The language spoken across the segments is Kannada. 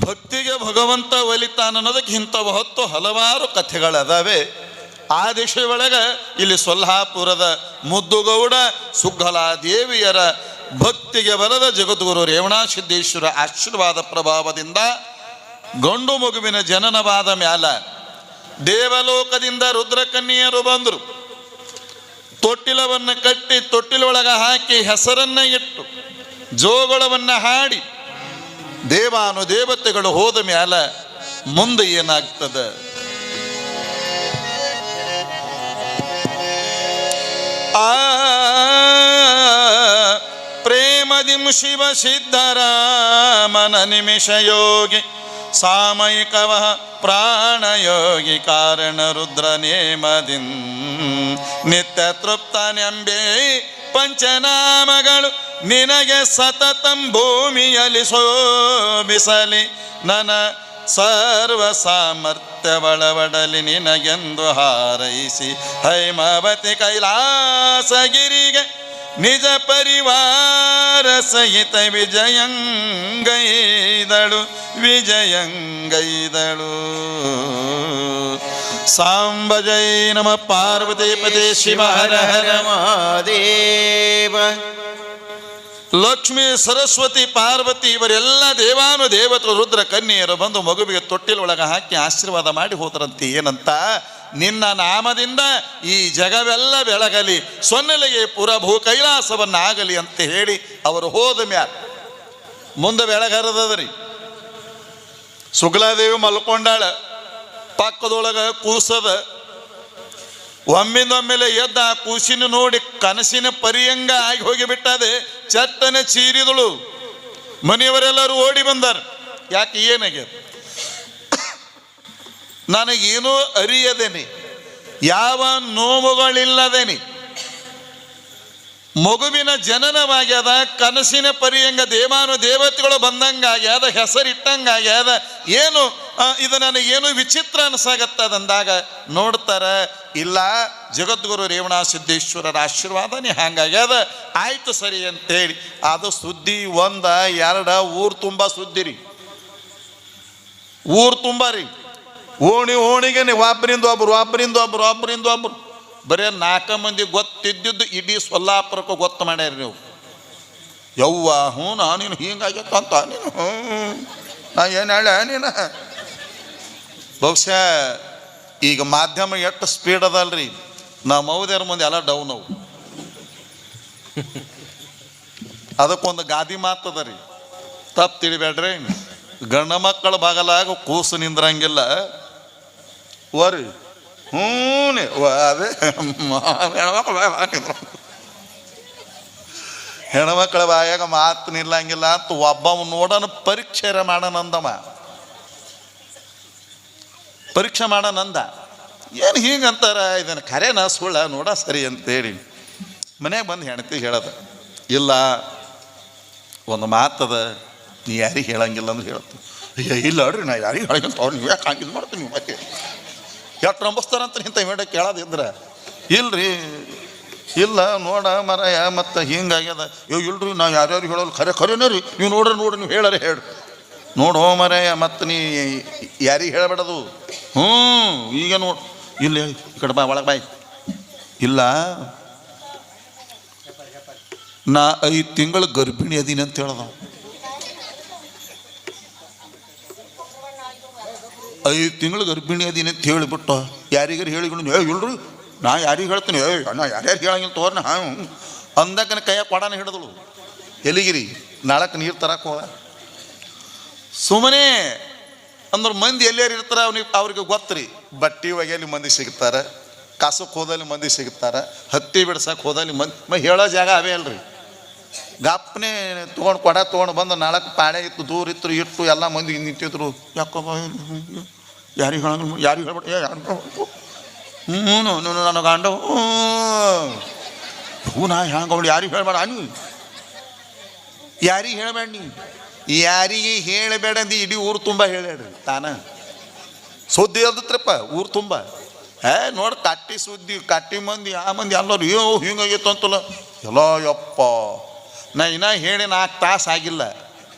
ಭಕ್ತಿಗೆ ಭಗವಂತ ಒಲಿತಾನನ್ನೋದಕ್ಕೆ ಇಂಥವು ಹೊತ್ತು ಹಲವಾರು ಕಥೆಗಳದಾವೆ. ಆ ದಿಶೆ ಒಳಗೆ ಇಲ್ಲಿ ಸೊಲ್ಹಾಪುರದ ಮುದ್ದುಗೌಡ ಸುಗ್ಗಲಾದೇವಿಯರ ಭಕ್ತಿಗೆ ಬರದ ಜಗದ್ಗುರು ರೇವಣಸಿದ್ದೇಶ್ವರ ಆಶೀರ್ವಾದ ಪ್ರಭಾವದಿಂದ ಗಂಡು ಮಗುವಿನ ಜನನವಾದ ಮ್ಯಾಲ ದೇವಲೋಕದಿಂದ ರುದ್ರಕನ್ಯೆಯರು ಬಂದರು. ತೊಟ್ಟಿಲವನ್ನು ಕಟ್ಟಿ ತೊಟ್ಟಿಲೊಳಗೆ ಹಾಕಿ ಹೆಸರನ್ನ ಇಟ್ಟು ಜೋಗಳವನ್ನು ಹಾಡಿ ದೇವಾನುದೇವತೆಗಳು ಹೋದ ಮ್ಯಾಲ ಮುಂದೆ ಏನಾಗ್ತದೆ? ಪ್ರೇಮದಿಂ ಶಿವ ಸಿದ್ಧರಾಮನ ನಿಮಿಷ ಯೋಗಿ ಸಾಮಯಿಕವ ಪ್ರಾಣಯೋಗಿ ಕಾರಣ ರುದ್ರ ನೇಮದಿಂ ನಿತ್ಯ ತೃಪ್ತನೆಂಬೆ ಪಂಚನಾಮಗಳು ನಿನಗೆ ಸತತಂ ಭೂಮಿಯಲ್ಲಿ ಶೋಭಿಸಲಿ ನನ್ನ ಸರ್ವ ಸಾಮರ್ಥ್ಯ ಒಳವಡಲಿ ನಿನಗೆಂದು ಹಾರೈಸಿ ಹೈಮಾವತಿ ಕೈಲಾಸಗಿರಿಗೆ ನಿಜ ಪರಿವಾರ ಸಹಿತ ವಿಜಯಂಗೈದಳು ಸಾಂಬ ಜೈ ನಮ ಪಾರ್ವತಿ ಪದೇ ಶಿವ ಹರ ಹರ ಮಹಾದೇವ. ಲಕ್ಷ್ಮೀ ಸರಸ್ವತಿ ಪಾರ್ವತಿ ಇವರೆಲ್ಲ ದೇವಾನುದೇವತರು ರುದ್ರ ಕನ್ಯೆಯರು ಬಂದು ಮಗುವಿಗೆ ತೊಟ್ಟಿಲೊಳಗೆ ಹಾಕಿ ಆಶೀರ್ವಾದ ಮಾಡಿ ಹೋದರಂತೆ. ಏನಂತ? ನಿನ್ನ ನಾಮದಿಂದ ಈ ಜಗವೆಲ್ಲ ಬೆಳಗಲಿ, ಸೊನ್ನೆಲೆಗೆ ಪುರಭೂ ಕೈಲಾಸವನ್ನಾಗಲಿ ಅಂತ ಹೇಳಿ ಅವರು ಹೋದ ಮ್ಯಾಲ ಮುಂದೆ ಬೆಳಗರದದ್ರಿ. ಸುಗ್ಲಾದೇವಿ ಮಲ್ಕೊಂಡಾಳ, ಪಕ್ಕದೊಳಗೆ ಕೂಸದ. ಒಮ್ಮಿಂದೊಮ್ಮೆಲೆ ಎದ್ದ ಆ ಕೂಸಿನ ನೋಡಿ ಕನಸಿನ ಪರಿಯಂಗ ಆಗಿ ಹೋಗಿಬಿಟ್ಟದೆ. ಚಟ್ಟನೆ ಚೀರಿದಳು. ಮನೆಯವರೆಲ್ಲರೂ ಓಡಿ ಬಂದಾರ. ಯಾಕೆ? ಏನಾಗೆ? ನನಗೇನೂ ಅರಿಯದೇನೆ, ಯಾವ ನೋವುಗಳಿಲ್ಲದೇನೆ, ಮಗುವಿನ ಜನನವಾಗ್ಯದ, ಕನಸಿನ ಪರಿಯಂಗ ದೇವಾನುದೇವತೆಗಳು ಬಂದಂಗಾಗ್ಯದ, ಹೆಸರಿಟ್ಟಂಗಾಗ್ಯದ. ಏನು ಇದು ನನಗೇನು ವಿಚಿತ್ರ ಅನ್ಸಾಗತ್ತದಂದಾಗ ನೋಡ್ತಾರ, ಇಲ್ಲ ಜಗದ್ಗುರು ರೇವಣಸಿದ್ದೇಶ್ವರರ ಆಶೀರ್ವಾದನೇ ಹಾಗಾಗ್ಯದ. ಆಯ್ತು ಸರಿ ಅಂತೇಳಿ ಅದು ಸುದ್ದಿ ಒಂದ ಎರಡ ಊರು ತುಂಬ ಸುದ್ದಿ ರೀ. ಊರು ತುಂಬ ರೀ. ಓಣಿಗೆ ಒಬ್ಬರಿಂದ ಒಬ್ರು ಬರೀ 4 ಮಂದಿ ಗೊತ್ತಿದ್ದಿದ್ದು ಇಡೀ ಸೊಲ್ಲಾಪುರಕ್ಕೂ ಗೊತ್ತು ಮಾಡ್ಯಾರ ನೀವು. ಯವ್ವ ಹ್ಞೂ ನೀನು ಹಿಂಗಾಗತ್ತಂತ ನೀನು ನಾ ಏನು ಹೇಳ ನೀನು. ಬಹುಶಃ ಈಗ ಮಾಧ್ಯಮ ಎಷ್ಟು ಸ್ಪೀಡ್ ಅದಲ್ರಿ, ನಾವು ಮೌದ್ಯಾರ ಮುಂದೆ ಎಲ್ಲ ಡೌನ್ ಅವು. ಅದಕ್ಕೊಂದು ಗಾದಿ ಮಾತದ ರೀ, ತಪ್ಪು ತಿಳಿಬೇಡ್ರಿ. ಗಂಡ ಮಕ್ಕಳ ಬಾಗಲಾಗ ಕೂಸು ನಿಂದ್ರಂಗಿಲ್ಲ ವರಿ. ಹ್ಞೂ ಅದೇ ಹೆಣ್ಮಕ್ಳ ಬಾಯಾಗ ಮಾತು ನಿಲ್ಲಂಗಿಲ್ಲ ಅಂತ ಒಬ್ಬವ ನೋಡೋಣ ಪರೀಕ್ಷೆ ಮಾಡೋಣಂದಮ್ಮ. ಪರೀಕ್ಷೆ ಮಾಡೋಣಂದ. ಏನು ಹಿಂಗಂತಾರ, ಇದನ್ನು ಖರೇನ ಸುಳ್ಳ ನೋಡ ಸರಿ ಅಂತೇಳಿ ಮನೆಗೆ ಬಂದು ಹೆಣ್ತಿ ಹೇಳೋದು. ಇಲ್ಲ ಒಂದು ಮಾತದ, ನೀ ಯಾರಿಗೆ ಹೇಳಂಗಿಲ್ಲ ಅಂದ್ರೆ ಹೇಳ್ತೀನಿ. ಇಲ್ಲ ಅಡ್ರಿ ನಾ ಯಾರಿಗೆ ಹೇಳಂಗಿಲ್ಲ, ಅವ್ರು ನೀವು ಯಾಕೆ ಹಂಗಿದ್ ಮಾಡ್ತೀನಿ ನೀವು ಮತ್ತೆ ಎಷ್ಟು ನಂಬಿಸ್ತಾರಂತ ಇಂಥ ಮೇಡ ಕೇಳೋದಿದ್ರೆ ಇಲ್ರಿ. ಇಲ್ಲ ನೋಡ ಮರಯ ಮತ್ತು ಹಿಂಗಾಗ್ಯದ. ಇಲ್ರಿ ನಾ ಯಾರ್ಯಾರು ಹೇಳೋಲ್ಲ, ಖರೇನೇ ರೀ, ನೀವು ನೋಡ್ರಿ ನೀವು ಹೇಳರಿ ಹೇಳಿ ನೋಡು ಮರಯ ಮತ್ತು ನೀ ಯಾರಿಗೆ ಹೇಳಬೇಡದು. ಈಗ ನೋಡಿ ಇಲ್ಲ ಈ ಕಡೆ ಬಾ ಒಳಗೆ ಬಾಯ್. ಇಲ್ಲ ನಾ 5 ತಿಂಗಳು ಗರ್ಭಿಣಿ ಅದೀನಿ ಅಂತ ಹೇಳ್ದ. 5 ತಿಂಗಳು ಗರ್ಭಿಣಿ ಅದೀನಿ ಅಂತ ಹೇಳಿಬಿಟ್ಟು ಯಾರಿಗಾರು ಹೇಳಿಕೊಂಡು ಇಲ್ರಿ ನಾ ಯಾರಿಗೆ ಹೇಳ್ತೀನಿ, ನಾ ಯಾರ್ಯಾರು ಹೇಳಂಗಿಲ್ಲ ತೋರ್ನ ಅಂದಕ್ಕನ ಕೈಯಾಗ ಕೊಡಾನ ಹಿಡಿದಳು. ಎಲಿಗಿರಿ ನಾಳಕ್ಕೆ ನೀರು ತರಕ್ಕೆ ಹೋದ. ಸುಮ್ಮನೆ ಅಂದ್ರೆ ಮಂದಿ ಎಲ್ಲಾರು ಇರ್ತಾರೆ ಅವ್ರಿಗೆ ಗೊತ್ತರಿ. ಬಟ್ಟೆ ಒಗೆಯಲ್ಲಿ ಮಂದಿ ಸಿಗ್ತಾರೆ, ಕಾಸಕ್ಕೆ ಹೋದಲ್ಲಿ ಮಂದಿ ಸಿಗ್ತಾರೆ, ಹತ್ತಿ ಬಿಡ್ಸಕ್ಕೆ ಹೋದಲ್ಲಿ ಮಂದಿ ಹೇಳೋ ಜಾಗ ಅವೇ ಅಲ್ರಿ. ಗಪ್ಪನೆ ತೊಗೊಂಡು ಕೊಡ ತೊಗೊಂಡು ಬಂದು ನಾಳಕ್ಕೆ ಪಾಳೆ ಇತ್ತು, ದೂರ ಇತ್ತು, ಇಟ್ಟು ಎಲ್ಲ ಮಂದಿ ನಿಂತಿದ್ರು. ಯಾಕೋ ಯಾರಿಗೆ ಹೇಳಂಗಿಲ್ಲ, ಯಾರಿಗೆ ಹೇಳ್ಬೇಡ, ಯಾರು ನನ್ನ ಗಂಡ ನಾ ಹ್ಯಾಂಗ ಯಾರಿಗೆ ಹೇಳ್ಬೇಡ, ನೀವು ಯಾರಿಗೆ ಹೇಳ್ಬೇಡ, ನೀ ಯಾರಿಗೆ ಹೇಳಬೇಡ ಅಂದು ಇಡೀ ಊರು ತುಂಬ ಹೇಳ್ಯಾಡ್ರಿ. ತಾನ ಸುದ್ದಿ ಅಲ್ದತ್ರಪ್ಪ ಊರು ತುಂಬ. ನೋಡಿ ಕಟ್ಟಿ ಸುದ್ದಿ, ಕಟ್ಟಿ ಮಂದಿ ಆ ಮಂದಿ ಎಲ್ಲರೂ ಹಿಂಗಾಗಿತ್ತು ಅಂತಲ್ಲ ಎಲ್ಲ. ಯಪ್ಪ ನಾ ಇನ್ನ ಹೇಳಿ 4 ತಾಸು ಆಗಿಲ್ಲ.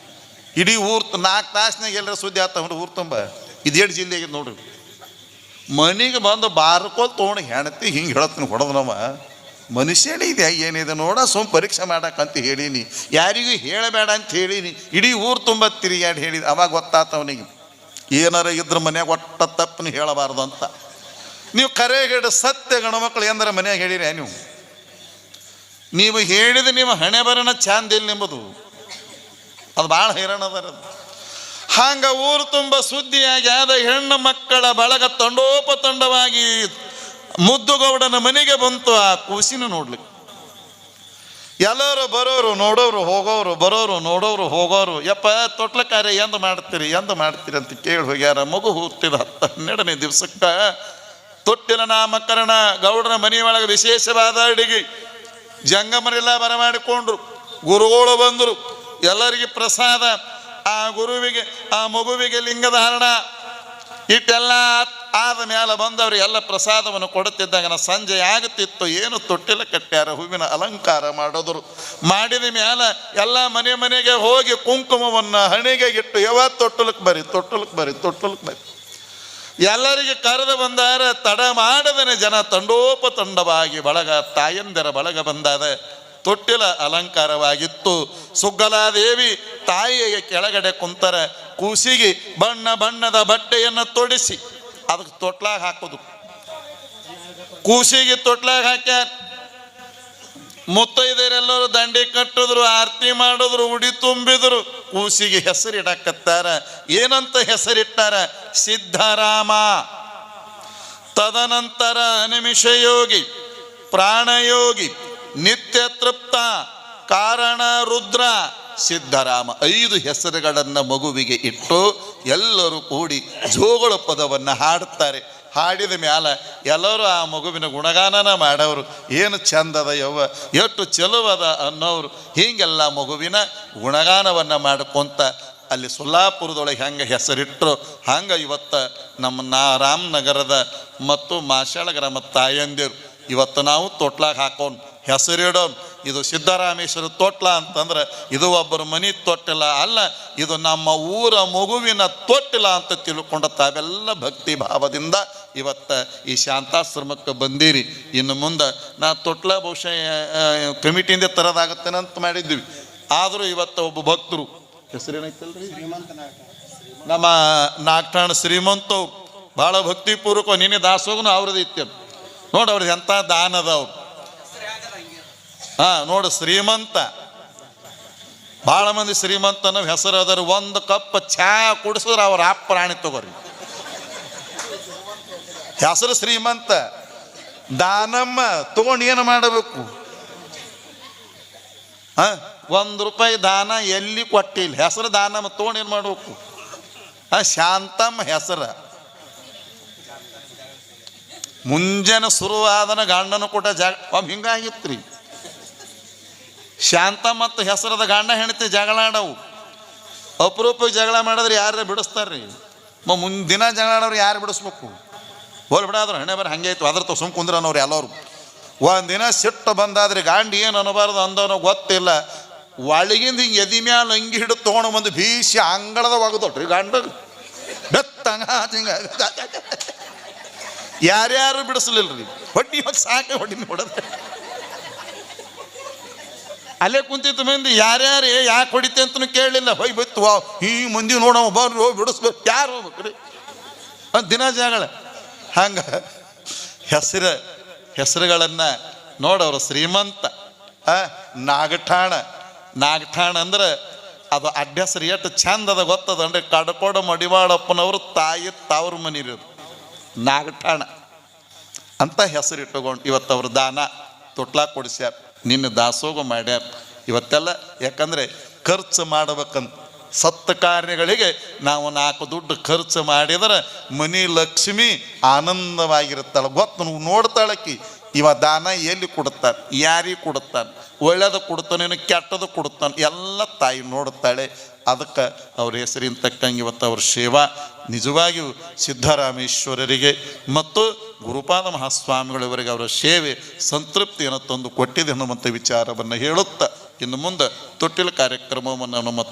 ಇಡೀ ಊರು 4 ತಾಸ್ನಾಗ ಎಲ್ಲರ ಸುದ್ದಿ ಆತವ್ರಿ ಊರು ತುಂಬ. ಇದೇಳು ಜಿಲ್ಲೆಗೆ ನೋಡ್ರಿ. ಮನೆಗೆ ಬಂದು ಬಾರ್ಕೋಲ್ ತೊಗೊಂಡು ಹೆಣ್ತಿ ಹಿಂಗೆ ಹೇಳತ್ತೀನಿ ಹೊಡೆದ್ನವ. ಮನುಷ್ಯನೇ ಇದೆ ಏನಿದೆ ನೋಡ, ಪರೀಕ್ಷೆ ಮಾಡಕ್ಕಂತ ಹೇಳೀನಿ, ಯಾರಿಗೂ ಹೇಳಬೇಡ ಅಂತ ಹೇಳೀನಿ, ಇಡೀ ಊರು ತುಂಬ ತಿರುಗಾಡಿ ಹೇಳಿದ. ಅವಾಗ ಗೊತ್ತಾತವನಿಗೆ ಏನಾರ ಇದ್ರ ಮನ್ಯಾಗ ಒಟ್ಟ ತಪ್ಪನು ಹೇಳಬಾರ್ದು ಅಂತ. ನೀವು ಕರೆ ಹೇಳಿ ಸತ್ಯ ಗಣಮಕ್ಳು ಎಂದ್ರೆ ಮನ್ಯಾಗ ಹೇಳಿರಿ ನೀವು ಹೇಳಿದ ನೀವು ಹಣೆ ಬರೋಣ ಚಂದ ಇಲ್ಲ ಎಂಬುದು ಅದು ಭಾಳ ಹೈರಾಣ ಅದರ. ಹಂಗ ಊರು ತುಂಬ ಸುದ್ದಿಯಾಗಿ ಆದ ಹೆಣ್ಣು ಮಕ್ಕಳ ಬಳಗ ತಂಡೋಪತಂಡವಾಗಿ ಮುದ್ದುಗೌಡನ ಮನೆಗೆ ಬಂತು ಆ ಕೂಸಿನ ನೋಡ್ಲಿಕ್ಕೆ. ಎಲ್ಲರೂ ಬರೋರು ನೋಡೋರು ಹೋಗೋರು, ಬರೋರು ನೋಡೋರು ಹೋಗೋರು. ಯಪ್ಪ ತೊಟ್ಲ ಕಾರ್ಯ ಎಂದ ಮಾಡ್ತೀರಿ ಅಂತ ಕೇಳಿ ಹೋಗ್ಯಾರ. ಮಗು ಹುಟ್ಟಿದ 10-12ನೇ ದಿವ್ಸಕ್ಕೆ ತೊಟ್ಟಿಲ ನಾಮಕರಣ. ಗೌಡನ ಮನೆಯೊಳಗೆ ವಿಶೇಷವಾದ ಅಡಿಗೆ, ಜಂಗಮರೆಲ್ಲ ಬರಮಾಡಿಕೊಂಡ್ರು. ಗುರುಗಳು ಬಂದರು, ಎಲ್ಲರಿಗೆ ಪ್ರಸಾದ. ಆ ಗುರುವಿಗೆ ಆ ಮಗುವಿಗೆ ಲಿಂಗಧಾರಣ ಇಟ್ಟೆಲ್ಲ ಆದ ಮೇಲೆ ಬಂದವರು ಎಲ್ಲ ಪ್ರಸಾದವನ್ನು ಕೊಡುತ್ತಿದ್ದಾಗ ಸಂಜೆ ಆಗುತ್ತಿತ್ತು. ಏನು ತೊಟ್ಟಿಲ ಕಟ್ಟ್ಯಾರ, ಹೂವಿನ ಅಲಂಕಾರ ಮಾಡೋದ್ರು. ಮಾಡಿದ ಮೇಲೆ ಎಲ್ಲ ಮನೆಗೆ ಹೋಗಿ ಕುಂಕುಮವನ್ನು ಹಣೆಗೆ ಇಟ್ಟು ತೊಟ್ಟಲಕ್ಕೆ ಬರ್ರಿ ಎಲ್ಲರಿಗೆ ಕರೆದು ಬಂದಾರ. ತಡ ಮಾಡದನೆ ಜನ ತಂಡೋಪತಂಡವಾಗಿ ಬಳಗ, ತಾಯಂದಿರ ಬಳಗ ಬಂದಾದ. ತೊಟ್ಟಿಲ ಅಲಂಕಾರವಾಗಿತ್ತು. ಸುಗ್ಗಲಾದೇವಿ ತಾಯಿಯ ಕೆಳಗಡೆ ಕುಂತರ. ಕೂಸಿಗೆ ಬಣ್ಣದ ಬಟ್ಟೆಯನ್ನು ತೊಡಿಸಿ ಅದಕ್ಕೆ ತೊಟ್ಲಾಗ ಹಾಕೋದು. ಕೂಸಿಗೆ ತೊಟ್ಲಾಗ ಹಾಕ್ಯಾರ. ಮುತ್ತೈದರೆಲ್ಲರೂ ದಂಡಿ ಕಟ್ಟಿದ್ರು, ಆರತಿ ಮಾಡಿದ್ರು, ಉಡಿ ತುಂಬಿದ್ರು. ಕೂಸಿಗೆ ಹೆಸರಿಡಕತ್ತಾರ. ಏನಂತ ಹೆಸರಿಟ್ಟಾರ? ಸಿದ್ಧರಾಮ. ತದನಂತರ ಅನಿಮಿಷಯೋಗಿ, ಪ್ರಾಣಯೋಗಿ, ನಿತ್ಯ ತೃಪ್ತ, ಕಾರಣ ರುದ್ರ, ಸಿದ್ಧರಾಮ 5 ಹೆಸರುಗಳನ್ನು ಮಗುವಿಗೆ ಇಟ್ಟು ಎಲ್ಲರೂ ಕೂಡಿ ಜೋಗಳ ಪದವನ್ನು ಹಾಡುತ್ತಾರೆ. ಹಾಡಿದ ಮ್ಯಾಲ ಎಲ್ಲರೂ ಆ ಮಗುವಿನ ಗುಣಗಾನನ ಮಾಡೋರು. ಏನು ಚಂದದ ಯವ್ವ, ಎಷ್ಟು ಚೆಲುವದ ಅನ್ನೋರು. ಹೀಗೆಲ್ಲ ಮಗುವಿನ ಗುಣಗಾನವನ್ನು ಮಾಡ್ಕೊಂತ ಅಲ್ಲಿ ಸೊಲ್ಲಾಪುರದೊಳಗೆ ಹೆಂಗೆ ಹೆಸರಿಟ್ಟರು ಹಂಗೆ ಇವತ್ತು ನಮ್ಮ ರಾಮನಗರದ ಮತ್ತು ಮಾಶಾಳ ಗ್ರಾಮದ ತಾಯಂದಿರು ಇವತ್ತು ನಾವು ತೊಟ್ಲಾಗ ಹಾಕೋನ್ ಹೆಸರಿಡೋನ್. ಇದು ಸಿದ್ದರಾಮೇಶ್ವರ ತೊಟ್ಲ ಅಂತಂದ್ರೆ ಇದು ಒಬ್ಬರ ಮನೆ ತೊಟ್ಟಿಲ್ಲ ಅಲ್ಲ, ಇದು ನಮ್ಮ ಊರ ಮಗುವಿನ ತೊಟ್ಟಿಲ್ಲ ಅಂತ ತಿಳ್ಕೊಂಡ ತಾವೆಲ್ಲ ಭಕ್ತಿ ಭಾವದಿಂದ ಇವತ್ತು ಈ ಶಾಂತಾಶ್ರಮಕ್ಕೆ ಬಂದೀರಿ. ಇನ್ನು ಮುಂದೆ ನಾ ತೊಟ್ಲ ಬಹುಶಃ ಕಮಿಟಿಯಿಂದ ತರೋದಾಗತ್ತೇನೆ ಅಂತ ಮಾಡಿದ್ವಿ. ಆದರೂ ಇವತ್ತು ಒಬ್ಬ ಭಕ್ತರು ಹೆಸರೇನೈತಲ್ರಿ, ನಮ್ಮ ನಾಗಠಾಣ ಶ್ರೀಮಂತ ಭಾಳ ಭಕ್ತಿಪೂರ್ವಕ ನಿನ್ನೆ ದಾಸೋಗನು ಅವ್ರದ್ದು ಇತ್ತು ನೋಡಿ. ಅವ್ರದ್ದು ಎಂಥ ದಾನ ಅದಾವ್ರು. ನೋಡು ಶ್ರೀಮಂತ, ಭಾಳ ಮಂದಿ ಶ್ರೀಮಂತನ ಹೆಸರು ಅದಾರ. 1 ಕಪ್ ಚಹಾ ಕುಡಿಸಿದ್ರೆ ಅವ್ರ ಪ್ರಾಣಿ ತಗೋರಿ. ಹೆಸರು ಶ್ರೀಮಂತ. ದಾನಮ್ಮ ತಗೊಂಡು ಏನು ಮಾಡಬೇಕು? 1 ರೂಪಾಯಿ ದಾನ ಎಲ್ಲಿ ಕೊಟ್ಟಿಲ್ಲ. ಹೆಸರು ದಾನಮ್ಮ ತಗೊಂಡು ಏನು ಮಾಡಬೇಕು? ಶಾಂತಮ್ಮ ಹೆಸರು ಮುಂಜಾನೆ ಶುರುವಾದನ ಗಂಡನ ಕೊಟ್ಟ ಜಾಗ ಹಿಂಗಾಗಿತ್ತು ರೀ. ಶಾಂತ ಮತ್ತು ಹೆಸರದ ಗಂಡ ಹೆಂಡತಿ ಜಗಳ ಆಡವು. ಅಪರೂಪಕ್ಕೆ ಜಗಳ ಮಾಡಿದ್ರೆ ಯಾರೇ ಬಿಡಿಸ್ತಾರ್ರಿ? ಮುಂದಿನ ಜಗಳ ಆಡೋರು ಯಾರು ಬಿಡಿಸ್ಬೇಕು? ಹೋಲ್ ಬಿಡಾದ್ರು ಹಣೆ ಬರ ಹಂಗೆ ಆಯ್ತು. ಅದ್ರ ಸುಮ್ ಕುಂದ್ರನವ್ರು ಎಲ್ಲರೂ. ಒಂದಿನ ಸಿಟ್ಟು ಬಂದಾದ್ರೆ ಗಾಂಡಿ ಏನು ಅನ್ನಬಾರ್ದು ಅಂದವನೋ ಗೊತ್ತಿಲ್ಲ. ಒಳಗಿಂದ ಹಿಂಗೆ ಎದಿ ಮ್ಯಾಲ ಅಂಗಿ ಹಿಡಿದು ತೊಗೊಂಡು ಬಂದು ಭೀಷಿ ಅಂಗಳದ ಒಗದೊಟ್ರಿ ಗಂಡ ಬೆತ್ತಂಗ ಹಿಂಗ. ಯಾರ್ಯಾರು ಬಿಡಿಸ್ಲಿಲ್ರಿ. ಹೊಡ್ಡಿ ಸಾಕೆ ಹೊಡಿನ ಹೊಡೆದ ಅಲ್ಲೇ ಕುಂತಿತ್ತು ಮಂದಿ. ಯಾರ್ಯಾರು ಯಾಕೆ ಹೊಡಿತೆ ಅಂತನೂ ಕೇಳಲಿಲ್ಲ. ಹೋಗಿ ಬಿತ್ತು ಈ ಮಂದಿ ನೋಡವ ಬರ್ರಿ ಹೋಗಿ ಬಿಡಿಸ್ಬೇಕು. ಯಾರು ಹೋಗ್ಬೇಕ್ರಿ? ದಿನ ಜಗಳ. ಹಂಗೆ ಹೆಸರುಗಳನ್ನು ನೋಡವ್ರು. ಶ್ರೀಮಂತ, ನಾಗಠಾಣ ಅಂದ್ರೆ ಅದು ಅಡ್ಡೆಸರು ಎಷ್ಟು ಚಂದದ ಗೊತ್ತದ ಅಂದ್ರೆ ಕಡ್ಕೋಡ ಮಡಿವಾಳಪ್ಪನವರು ತಾಯಿ ತಾವ್ರ ಮನೆ ಇರೋದು ನಾಗಠಾಣ ಅಂತ ಹೆಸರಿಟ್ಟುಕೊಂಡು ಇವತ್ತು ಅವ್ರ ದಾನ ತೊಟ್ಲಾ ಕೊಡಿಸ್ಯಾರ. ನಿನ್ನ ದಾಸೋಗ ಮಾಡ್ಯಾರ. ಇವತ್ತೆಲ್ಲ ಯಾಕಂದರೆ ಖರ್ಚು ಮಾಡ್ಬೇಕಂತ ಸತ್ತ ಕಾರ್ಯಗಳಿಗೆ ನಾವು 4 ದುಡ್ಡು ಖರ್ಚು ಮಾಡಿದ್ರೆ ಮನಿ ಲಕ್ಷ್ಮಿ ಆನಂದವಾಗಿರುತ್ತಾಳೆ. ಗೊತ್ತು ನೋಡ್ತಾಳಕ್ಕಿ ಇವ ದಾನ ಎಲ್ಲಿ ಕೊಡುತ್ತಾನೆ, ಯಾರಿಗೆ ಕೊಡುತ್ತಾನೆ, ಒಳ್ಳೇದು ಕೊಡ್ತಾನೇನು ಕೆಟ್ಟದು ಕೊಡುತ್ತಾನೆ, ಎಲ್ಲ ತಾಯಿ ನೋಡುತ್ತಾಳೆ. ಅದಕ್ಕೆ ಅವ್ರ ಹೆಸರಿನ ತಕ್ಕಂಗೆ ಇವತ್ತು ಅವ್ರ ಸೇವಾ ನಿಜವಾಗಿಯೂ ಸಿದ್ದರಾಮೇಶ್ವರರಿಗೆ ಮತ್ತು ಗುರುಪಾದ ಮಹಾಸ್ವಾಮಿಗಳವರಿಗೆ ಅವರ ಸೇವೆ ಸಂತೃಪ್ತಿಯನ್ನು ತಂದು ಕೊಟ್ಟಿದೆ ಅನ್ನುವಂಥ ವಿಚಾರವನ್ನು ಹೇಳುತ್ತಾ ಇನ್ನು ಮುಂದೆ ತೊಟ್ಟಿಲ ಕಾರ್ಯಕ್ರಮವನ್ನು ನಮ್ಮ